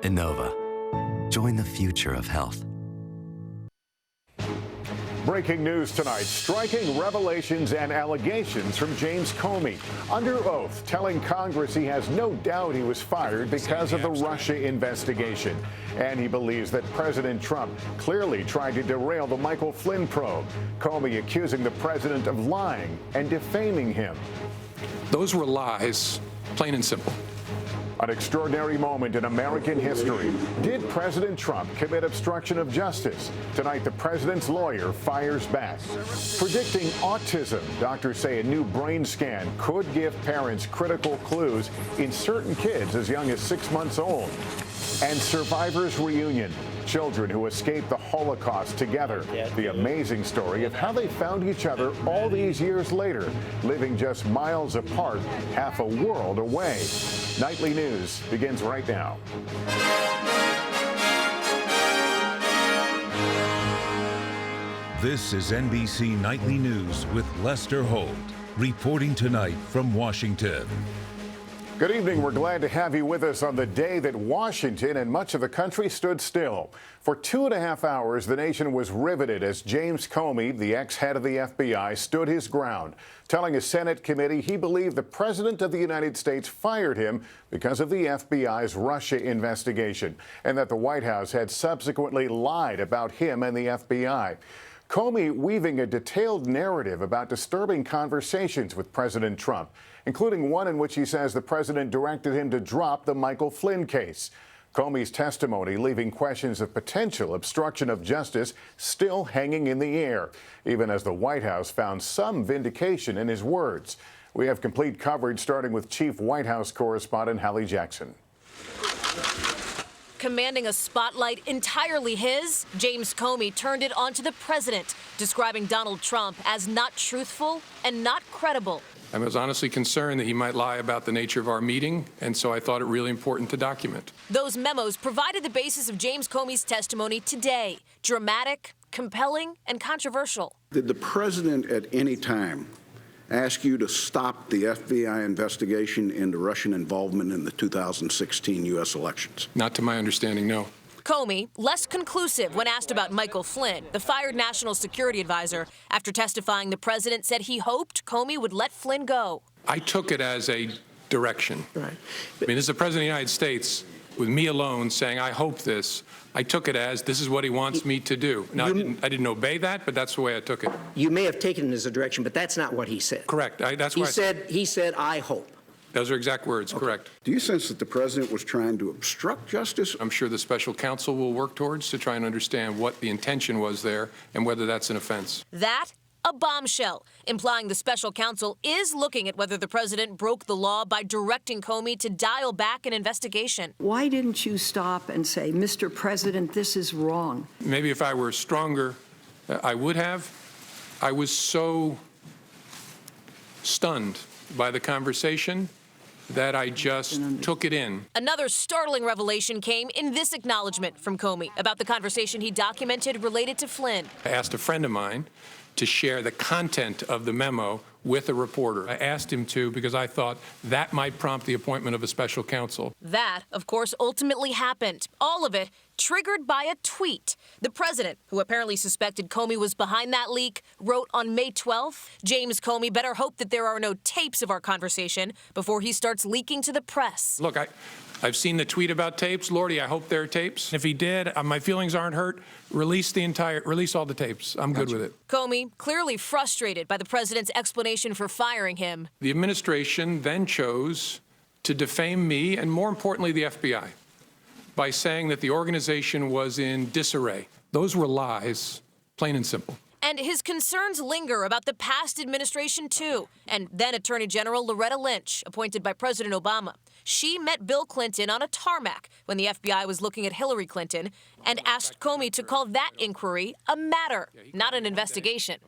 Innova. Join the future of health. Breaking news tonight, striking revelations and allegations from James Comey. Under oath, telling Congress he has no doubt he was fired because of the Russia investigation. And he believes that President Trump clearly tried to derail the Michael Flynn probe. Comey accusing the president of lying and defaming him. Those were lies, plain and simple. An extraordinary moment in American history. Did President Trump commit obstruction of justice? Tonight, the president's lawyer fires back. Predicting autism. Doctors say a new brain scan could give parents critical clues in certain kids as young as 6 months old. And survivors' reunion. Children who escaped the Holocaust together. The amazing story of how they found each other all these years later, living just miles apart, half a world away. Nightly News begins right now. This is NBC Nightly News with Lester Holt, reporting tonight from Washington. Good evening. We're glad to have you with us on the day that Washington and much of the country stood still. For 2.5 hours, the nation was riveted as James Comey, the ex-head of the FBI, stood his ground, telling a Senate committee he believed the President of the United States fired him because of the FBI's Russia investigation, and that the White House had subsequently lied about him and the FBI. Comey weaving a detailed narrative about disturbing conversations with President Trump, including one in which he says the president directed him to drop the Michael Flynn case. Comey's testimony leaving questions of potential obstruction of justice still hanging in the air, even as the White House found some vindication in his words. We have complete coverage starting with Chief White House correspondent Hallie Jackson. Commanding a spotlight entirely his, James Comey turned it onto the president, describing Donald Trump as not truthful and not credible. I was honestly concerned that he might lie about the nature of our meeting, and so I thought it really important to document. Those memos provided the basis of James Comey's testimony today. Dramatic, compelling, and controversial. Did the president at any time ask you to stop the FBI investigation into Russian involvement in the 2016 U.S. elections? Not to my understanding, no. Comey, less conclusive when asked about Michael Flynn, the fired national security advisor. After testifying, the president said he hoped Comey would let Flynn go. I took it as a direction. Right. I mean, this is the president of the United States, with me alone, saying, I hope this. I took it as, this is what he wants me to do. Now, I didn't obey that, but that's the way I took it. You may have taken it as a direction, but that's not what he said. Correct. He said, I hope. Those are exact words, correct. Do you sense that the president was trying to obstruct justice? I'm sure the special counsel will work towards to try and understand what the intention was there and whether that's an offense. That, a bombshell, implying the special counsel is looking at whether the president broke the law by directing Comey to dial back an investigation. Why didn't you stop and say, Mr. President, this is wrong? Maybe if I were stronger, I would have. I was so stunned by the conversation that I just took it in. Another startling revelation came in this acknowledgement from Comey about the conversation he documented related to Flynn. I asked a friend of mine to share the content of the memo with a reporter. I asked him to because I thought that might prompt the appointment of a special counsel. That, of course, ultimately happened. All of it triggered by a tweet. The president, who apparently suspected Comey was behind that leak, wrote on May 12th, James Comey better hope that there are no tapes of our conversation before he starts leaking to the press. Look, I've seen the tweet about tapes. Lordy, I hope there are tapes. If he did, my feelings aren't hurt. Release all the tapes. I'm good with it. Comey, clearly frustrated by the president's explanation for firing him. The administration then chose to defame me and, more importantly, the FBI by saying that the organization was in disarray. Those were lies, plain and simple. And his concerns linger about the past administration, too. And then Attorney General Loretta Lynch, appointed by President Obama. She met Bill Clinton on a tarmac when the FBI was looking at Hillary Clinton and asked Comey to call that inquiry a matter, not an investigation.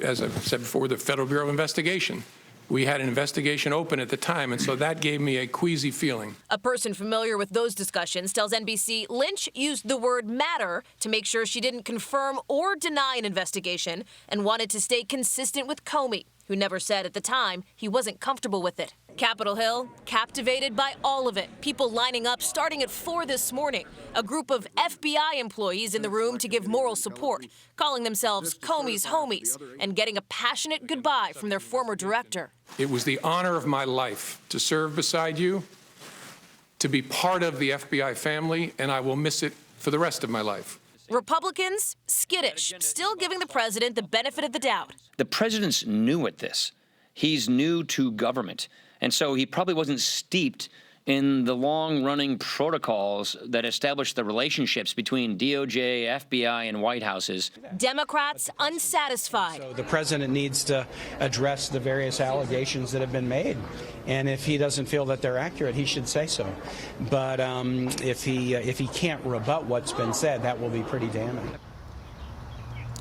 As I've said before, the Federal Bureau of Investigation. We had an investigation open at the time, and so that gave me a queasy feeling. A person familiar with those discussions tells NBC Lynch used the word matter to make sure she didn't confirm or deny an investigation and wanted to stay consistent with Comey. who never said at the time he wasn't comfortable with it. Capitol Hill, captivated by all of it. People lining up starting at 4 this morning. A group of FBI employees in the room to give moral support, calling themselves Comey's homies, and getting a passionate goodbye from their former director. It was the honor of my life to serve beside you, to be part of the FBI family, and I will miss it for the rest of my life. Republicans, skittish, still giving the president the benefit of the doubt. The president's new at this. He's new to government. And so he probably wasn't steeped in the long-running protocols that establish the relationships between DOJ, FBI, and White Houses. Democrats unsatisfied. So the president needs to address the various allegations that have been made. And if he doesn't feel that they're accurate, he should say so. But if he can't rebut what's been said, that will be pretty damning.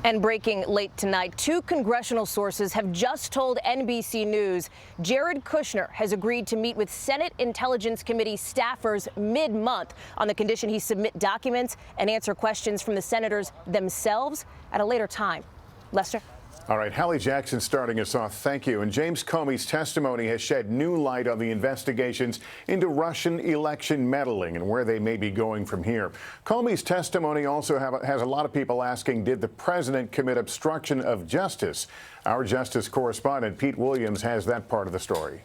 And breaking late tonight, 2 congressional sources have just told NBC News Jared Kushner has agreed to meet with Senate Intelligence Committee staffers mid-month on the condition he submit documents and answer questions from the senators themselves at a later time. Lester? All right, Hallie Jackson starting us off. Thank you. And James Comey's testimony has shed new light on the investigations into Russian election meddling and where they may be going from here. Comey's testimony also has a lot of people asking, did the president commit obstruction of justice? Our justice correspondent, Pete Williams, has that part of the story.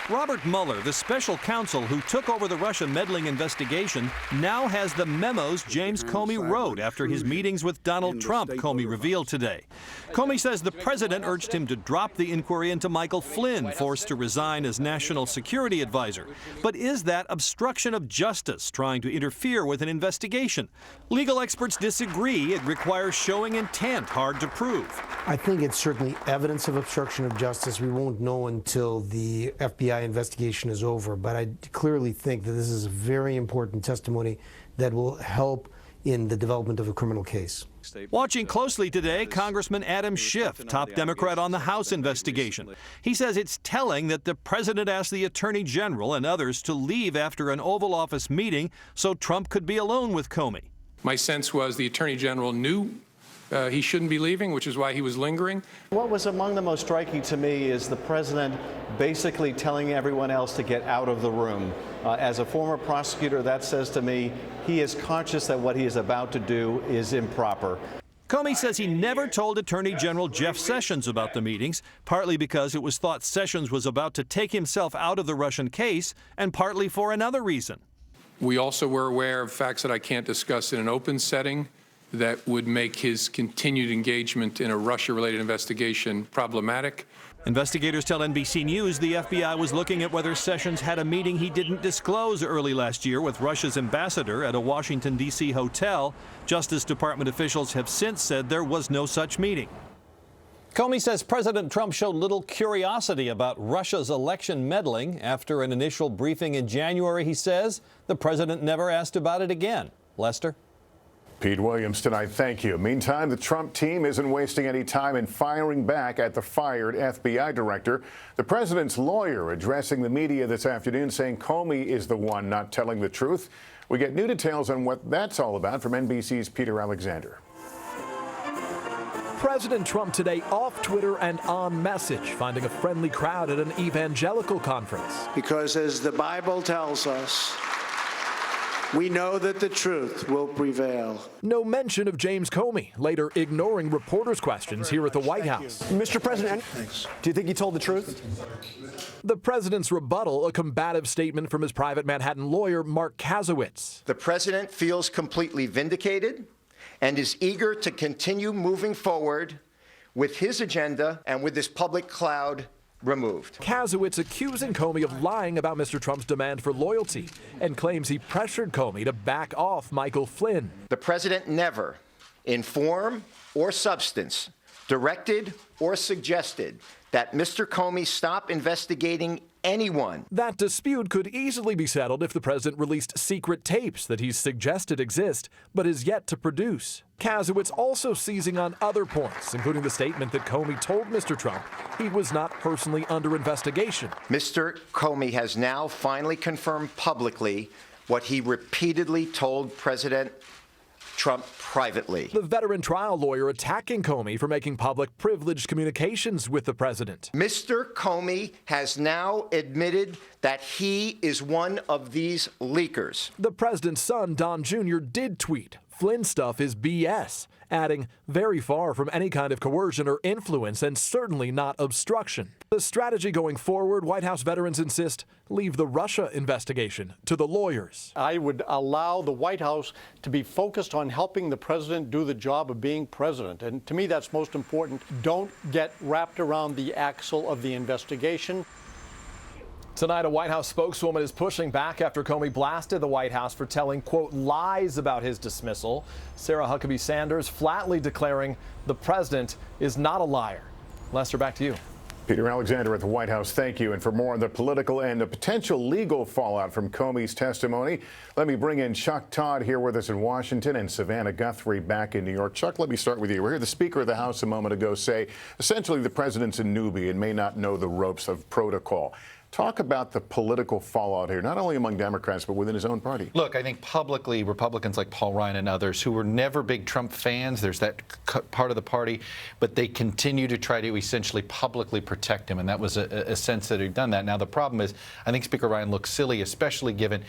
Robert Mueller, the special counsel who took over the Russia meddling investigation, now has the memos James Comey wrote after his meetings with Donald Trump, Comey revealed today. Comey says the president urged him to drop the inquiry into Michael Flynn, forced to resign as national security advisor. But is that obstruction of justice, trying to interfere with an investigation? Legal experts disagree. It requires showing intent, hard to prove. I think it's certainly evidence of obstruction of justice. We won't know until the FBI investigation is over, but I clearly think that this is a very important testimony that will help in the development of a criminal case. Watching closely today, Congressman Adam Schiff, top Democrat on the House investigation. He says it's telling that the president asked the Attorney General and others to leave after an Oval Office meeting so Trump could be alone with Comey. My sense was the Attorney General knew he shouldn't be leaving, which is why he was lingering. What was among the most striking to me is the president basically telling everyone else to get out of the room. As a former prosecutor, that says to me he is conscious that what he is about to do is improper. Comey says he never told Attorney General Jeff Sessions about the meetings, partly because it was thought Sessions was about to take himself out of the Russian case, and partly for another reason. We also were aware of facts that I can't discuss in an open setting that would make his continued engagement in a Russia-related investigation problematic. Investigators tell NBC News the FBI was looking at whether Sessions had a meeting he didn't disclose early last year with Russia's ambassador at a Washington, D.C. hotel. Justice Department officials have since said there was no such meeting. Comey says President Trump showed little curiosity about Russia's election meddling. After an initial briefing in January, he says the president never asked about it again. Lester? Pete Williams tonight, thank you. Meantime, the Trump team isn't wasting any time in firing back at the fired FBI director. The president's lawyer addressing the media this afternoon saying Comey is the one not telling the truth. We get new details on what that's all about from NBC's Peter Alexander. President Trump today off Twitter and on message, finding a friendly crowd at an evangelical conference. Because as the Bible tells us, we know that the truth will prevail. No mention of James Comey, later ignoring reporters' questions here at the White House. Mr. President, do you think he told the truth? The president's rebuttal, a combative statement from his private Manhattan lawyer, Mark Kasowitz. The president feels completely vindicated and is eager to continue moving forward with his agenda and with this public cloud removed. Kasowitz accusing Comey of lying about Mr. Trump's demand for loyalty and claims he pressured Comey to back off Michael Flynn. The president never, in form or substance, directed or suggested that Mr. Comey stop investigating anyone. That dispute could easily be settled if the president released secret tapes that he's suggested exist, but is yet to produce. Kasowitz also seizing on other points, including the statement that Comey told Mr. Trump he was not personally under investigation. Mr. Comey has now finally confirmed publicly what he repeatedly told President Trump privately. The veteran trial lawyer attacking Comey for making public privileged communications with the president. Mr. Comey has now admitted that he is one of these leakers. The president's son, Don Jr., did tweet, "Flynn stuff is BS," adding, "very far from any kind of coercion or influence and certainly not obstruction." The strategy going forward, White House veterans insist, leave the Russia investigation to the lawyers. I would allow the White House to be focused on helping the president do the job of being president. And to me, that's most important. Don't get wrapped around the axle of the investigation. Tonight, a White House spokeswoman is pushing back after Comey blasted the White House for telling, quote, lies about his dismissal. Sarah Huckabee Sanders flatly declaring the president is not a liar. Lester, back to you. Peter Alexander at the White House, thank you. And for more on the political and the potential legal fallout from Comey's testimony, let me bring in Chuck Todd here with us in Washington and Savannah Guthrie back in New York. Chuck, let me start with you. We heard the Speaker of the House a moment ago say, essentially, the president's a newbie and may not know the ropes of protocol. Talk about the political fallout here, not only among Democrats, but within his own party. Look, I think publicly, Republicans like Paul Ryan and others who were never big Trump fans, there's that part of the party, but they continue to try to essentially publicly protect him. And that was a sense that he'd done that. Now, the problem is, I think Speaker Ryan looks silly, especially given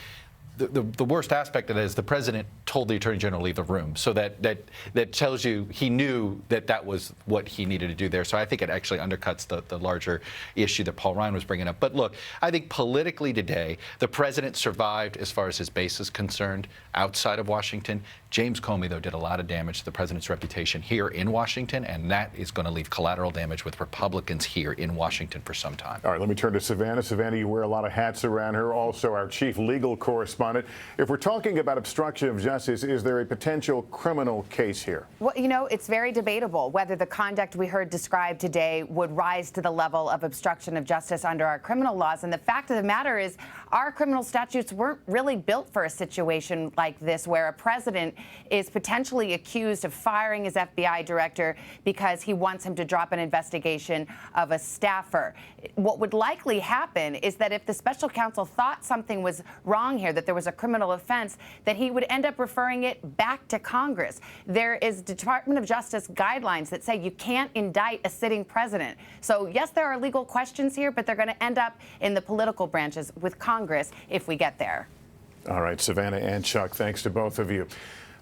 the worst aspect of it is the president told the attorney general to leave the room. So that tells you he knew that was what he needed to do there. So I think it actually undercuts the larger issue that Paul Ryan was bringing up. But look, I think politically today, the president survived as far as his base is concerned outside of Washington. James Comey, though, did a lot of damage to the president's reputation here in Washington, and that is going to leave collateral damage with Republicans here in Washington for some time. All right, let me turn to Savannah. Savannah, you wear a lot of hats around here, also our chief legal correspondent. If we're talking about obstruction of justice, is there a potential criminal case here? Well, you know, it's very debatable whether the conduct we heard described today would rise to the level of obstruction of justice under our criminal laws. And the fact of the matter is, our criminal statutes weren't really built for a situation like this, where a president is potentially accused of firing his FBI director because he wants him to drop an investigation of a staffer. What would likely happen is that if the special counsel thought something was wrong here, that there was a criminal offense, that he would end up referring it back to Congress. There is Department of Justice guidelines that say you can't indict a sitting president. So yes, there are legal questions here, but they're going to end up in the political branches with Congress if we get there. All right, Savannah and Chuck, thanks to both of you.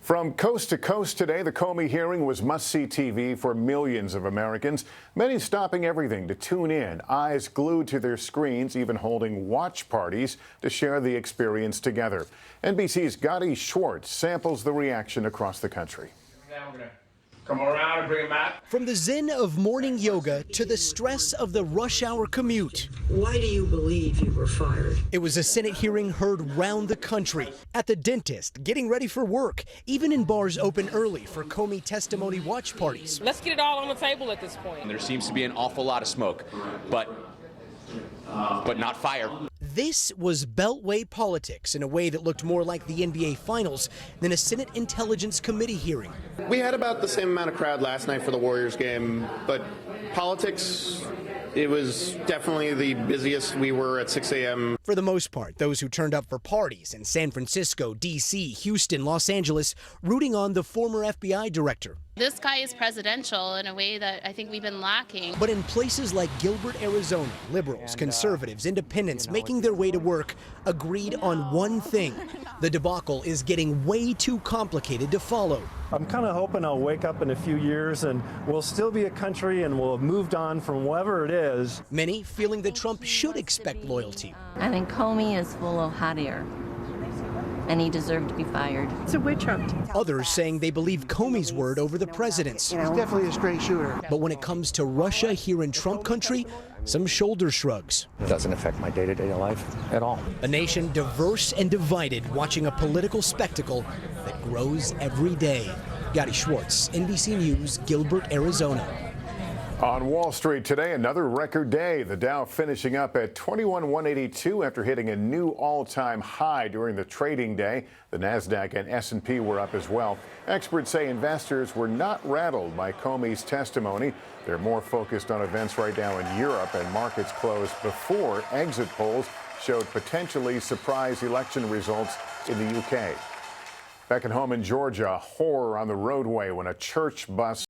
From coast to coast today, the Comey hearing was must-see TV for millions of Americans, many stopping everything to tune in, eyes glued to their screens, even holding watch parties to share the experience together. NBC's Gadi Schwartz samples the reaction across the country. Now we're going to come around and bring him back. From the zen of morning yoga to the stress of the rush hour commute. Why do you believe you were fired? It was a Senate hearing heard round the country. At the dentist, getting ready for work, even in bars open early for Comey testimony watch parties. Let's get it all on the table at this point. There seems to be an awful lot of smoke, but not fire. This was Beltway politics in a way that looked more like the NBA Finals than a Senate Intelligence Committee hearing. We had about the same amount of crowd last night for the Warriors game, but politics, it was definitely the busiest we were at 6 a.m. For the most part, those who turned up for parties in San Francisco, D.C., Houston, Los Angeles, rooting on the former FBI director. This guy is presidential in a way that I think we've been lacking. But in places like Gilbert, Arizona, liberals, conservatives, independents making their way to work agreed on one thing. The debacle is getting way too complicated to follow. I'm kind of hoping I'll wake up in a few years and we'll still be a country and we'll have moved on from whatever it is. Many feeling that Trump should expect loyalty. I think Comey is full of hot air, and he deserved to be fired. It's a witch hunt. Others saying they believe Comey's word over the president's. He's definitely a straight shooter. But when it comes to Russia here in Trump country, some shoulder shrugs. It doesn't affect my day-to-day life at all. A nation diverse and divided, watching a political spectacle that grows every day. Gadi Schwartz, NBC News, Gilbert, Arizona. On Wall Street today, another record day. The Dow finishing up at 21,182 after hitting a new all-time high during the trading day. The Nasdaq and S&P were up as well. Experts say investors were not rattled by Comey's testimony. They're more focused on events right now in Europe, and markets closed before exit polls showed potentially surprise election results in the UK. Back at home in Georgia, horror on the roadway when a church bus